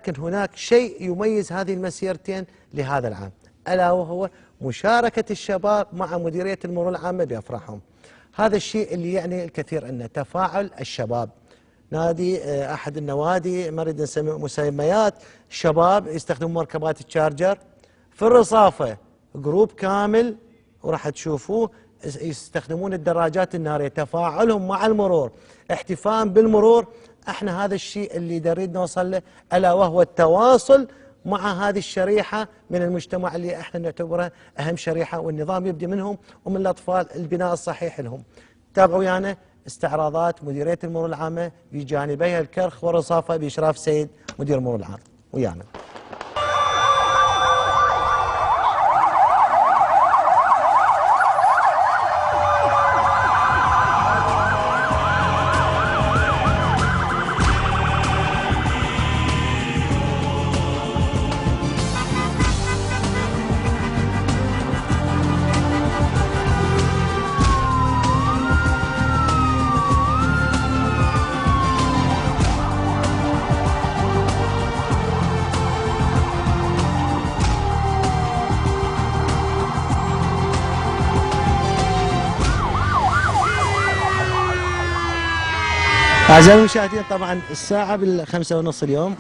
لكن هناك شيء يميز هذه المسيرتين لهذا العام، ألا وهو مشاركة الشباب مع مديرية المرور العامة بأفراحهم. هذا الشيء اللي يعني الكثير أنه تفاعل الشباب. نادي أحد النوادي ما نريد نسمي مسميات، شباب يستخدمون مركبات التشارجر في الرصافة، جروب كامل وراح تشوفوه يستخدمون الدراجات النارية، تفاعلهم مع المرور، احتفاء بالمرور. احنا هذا الشيء اللي نريد نوصل له، ألا وهو التواصل مع هذه الشريحة من المجتمع اللي احنا نعتبرها أهم شريحة، والنظام يبدي منهم ومن الأطفال البناء الصحيح لهم. تابعوا ويانا استعراضات مديرية المرور العامة بجانبيها الكرخ والرصافة بإشراف سيد مدير المرور العام. ويانا. أعزائي المشاهدين، طبعا الساعة بال5:30 اليوم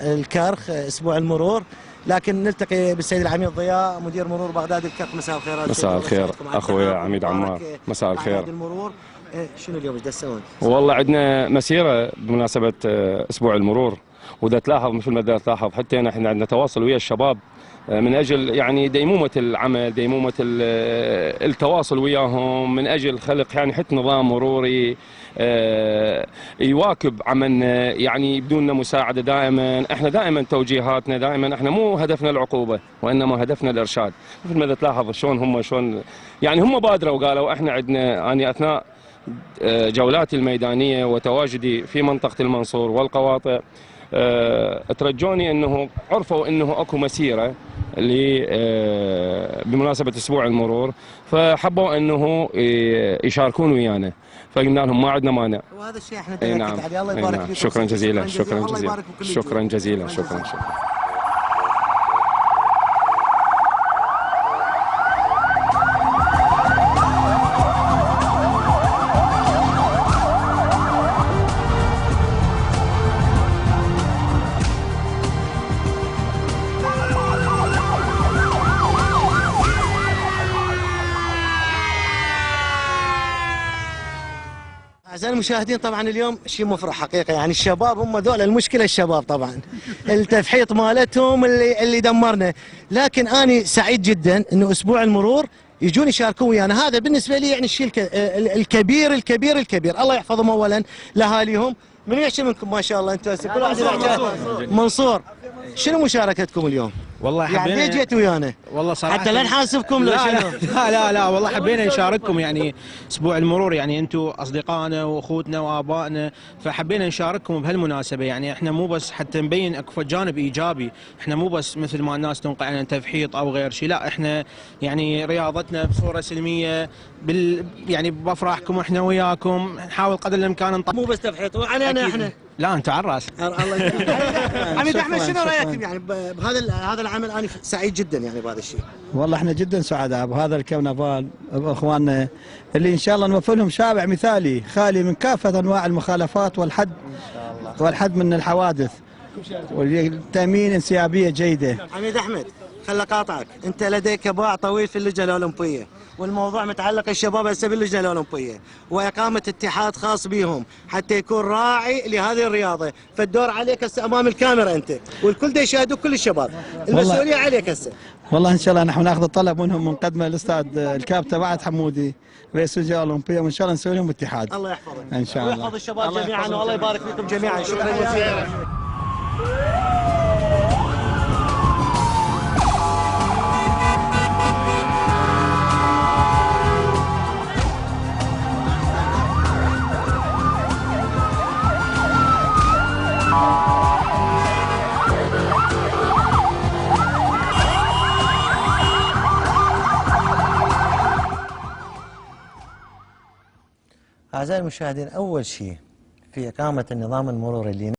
الكرخ أسبوع المرور، لكن نلتقي بالسيد العميد ضياء مدير مرور بغداد الكرخ. مساء الخير. مساء الخير أخوي عميد عمار. مساء الخير. المرور شنو اليوم ايش تسوون؟ والله عندنا مسيرة بمناسبة أسبوع المرور، وإذا تلاحظ مثل ما تلاحظ حتى احنا عندنا تواصل ويا الشباب من أجل يعني ديمومة العمل، ديمومة التواصل وياهم، من أجل خلق يعني حتى نظام مروري يواكب عملنا، يعني بدون مساعدة دائما. احنا دائما توجيهاتنا دائما احنا مو هدفنا العقوبة وإنما هدفنا الإرشاد. مثل ما تلاحظ شلون يعني هم بادروا وقالوا احنا عندنا، أنا أثناء جولاتي الميدانية وتواجدي في منطقة المنصور والقواطع ترجوني انه عرفوا انه اكو مسيره بمناسبه اسبوع المرور، فحبوا انه يشاركون ويانا، فقلنا لهم ما عندنا مانع. وهذا الشيء احنا نعم. عليه. الله يبارك فيكم. شكرا جزيلا. شكرا جزيلا. شكرا جزيلا. شكرا. أعزائي المشاهدين، طبعا اليوم شيء مفرح حقيقة، يعني الشباب هم ذول المشكلة، الشباب طبعا التفحيط مالتهم اللي دمرنا، لكن أنا سعيد جدا إنه أسبوع المرور يجون يشاركون ويانا. هذا بالنسبة لي يعني الشيء الكبير الكبير الكبير. الله يحفظهم أولا لأهاليهم. من يحكي منكم ما شاء الله انتم كل واحد منصور. شنو مشاركتكم اليوم؟ والله حبينا يعني ليه جيتوا ويانا؟ والله صراحه حتى لا نحاسبكم. لا والله حبينا نشارككم، يعني اسبوع المرور يعني انتم اصدقائنا واخوتنا وابائنا، فحبينا نشارككم بهالمناسبه. يعني احنا مو بس حتى نبين اكو جانب ايجابي، احنا مو بس مثل ما الناس تنقل عن تفحيط او غير شيء، لا احنا يعني رياضتنا بصوره سلميه يعني بافراحكم احنا وياكم نحاول قدر الامكان مو بس تفحيط وعلينا احنا. لا انت على الراس. الله يسلمك. عميد احمد، شنو رايكم يعني بهذا العمل؟ انا سعيد جدا يعني بهذا الشيء. والله احنا جدا سعداء بهذا الكرنفال باخواننا اللي ان شاء الله نوفر لهم شارع مثالي خالي من كافه انواع المخالفات والحد من الحوادث والتامين انسيابيه جيده. عميد احمد خل اقاطعك، انت لديك باع طويل في اللجنه الاولمبيه، والموضوع متعلق الشباب هسه باللجنه الاولمبيه واقامه اتحاد خاص بهم حتى يكون راعي لهذه الرياضه، فالدور عليك هسه امام الكاميرا انت والكل دا يشاهدوك، كل الشباب المسؤوليه عليك هسه. والله ان شاء الله نحن ناخذ الطلب منهم ونقدمه للاستاذ الكابتن بعد حمودي رئيس اللجنه الاولمبيه، وان شاء الله نسوي لهم اتحاد. الله يحفظك ان شاء الله ويحفظ الشباب جميعا والله يبارك فيكم جميعا. شكرا جزيلا. أعزائي المشاهدين، أول شيء في إقامة النظام المروري اللي